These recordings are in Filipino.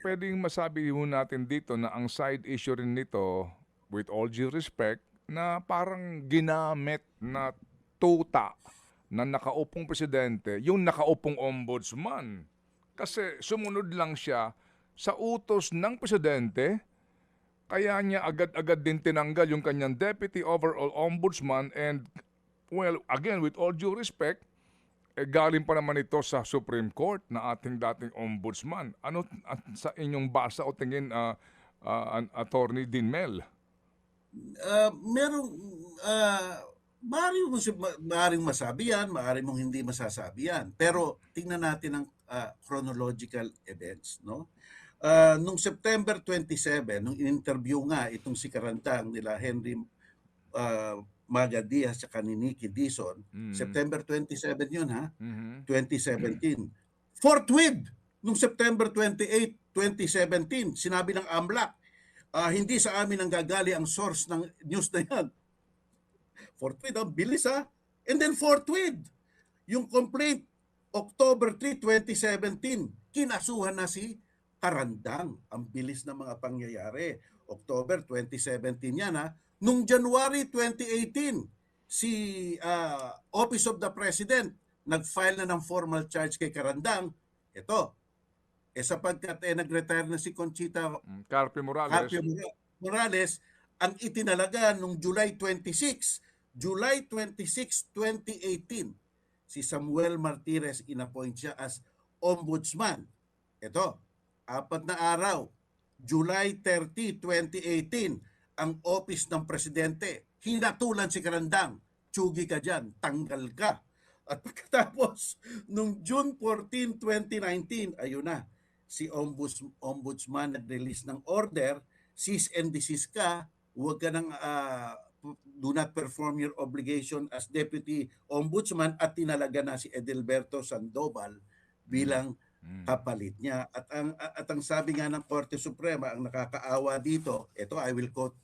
puwedeng masabi ho natin dito na ang side issue rin nito, with all due respect, na parang ginamit na tuta ng nakaupong presidente yung nakaupong ombudsman. Kasi sumunod lang siya sa utos ng presidente, kaya niya agad-agad din tinanggal yung kanyang deputy overall ombudsman and, well, again, with all due respect, galing pa naman ito sa Supreme Court na ating dating ombudsman. Ano sa inyong basa o tingin, Attorney Dinmel? Merong maaaring masabi yan, maaaring mong hindi masasabi yan. Pero tingnan natin ang chronological events, no? Nung September 27, nung in-interview nga itong si Karantang nila Henry Maga Diaz at ni Nicky Dizon, September 27 yun ha, 2017. Forthwith, nung September 28, 2017, sinabi ng AMLAC, hindi sa amin ang gagali ang source ng news na yan. Forthwith, bilis ha. And then forthwith, yung complaint, October 3, 2017, kinasuhan na si Karandang. Ang bilis ng mga pangyayari. October 2017 yan ha. Nung January 2018, si Office of the President nag-file na ng formal charge kay Karandang. Ito, sapagkat nag-retire na si Conchita Carpio Morales, ang itinalaga nung July 26, 2018, si Samuel Martires inappoint siya as ombudsman. Ito, 4 na araw, July 30, 2018, ang office ng presidente, hinatulan si Karandang, tsugi ka dyan, tanggal ka. At pagkatapos, nung June 14, 2019, ayun na, si ombudsman nag-release ng order, cease and desist ka, huwag ka nang do not perform your obligation as deputy ombudsman, at tinalaga na si Edelberto Sandoval bilang kapalit niya. At ang sabi nga ng Korte Suprema, ang nakakaawa dito, ito I will quote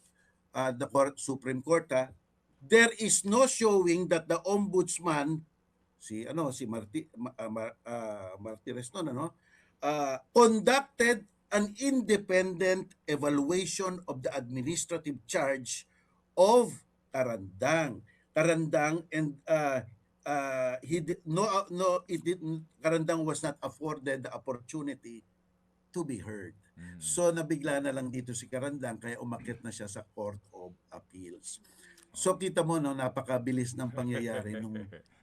the Supreme Court, there is no showing that the ombudsman, si Martires conducted an independent evaluation of the administrative charge of Karandang. And Karandang was not afforded the opportunity to be heard. So nabigla na lang dito si Karandang, kaya umakyat na siya sa Court of Appeals. So kita mo, no, napakabilis ng pangyayari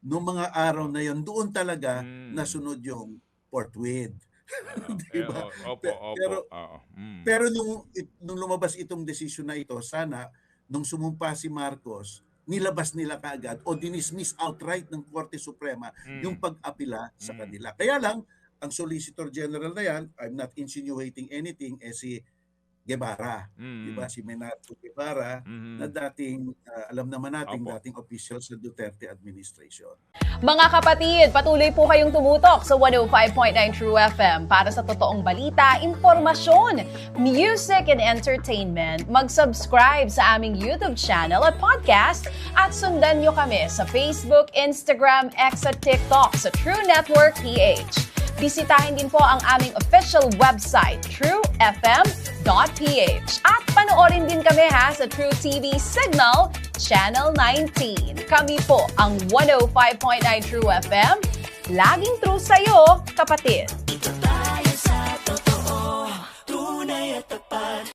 nung mga araw na yon. Doon talaga nasunod yung forthwith. Diba? Pero nung lumabas itong desisyon na ito, sana nung sumumpa si Marcos, nilabas nila kaagad o dinismiss outright ng Korte Suprema yung pag-apila sa kanila. Kaya lang, ang Solicitor General na yan, I'm not insinuating anything, si Guevara. Diba? Si Menato Guevara, na dating, alam naman natin, dating official sa Duterte administration. Mga kapatid, patuloy po kayong tumutok sa 105.9 True FM para sa totoong balita, impormasyon, music, and entertainment. Mag-subscribe sa aming YouTube channel at podcast at sundan nyo kami sa Facebook, Instagram, X at TikTok sa True Network PH. Bisitahin din po ang aming official website, truefm.ph. At panoorin din kami sa True TV Signal, Channel 19. Kami po ang 105.9 True FM. Laging true sa'yo, kapatid.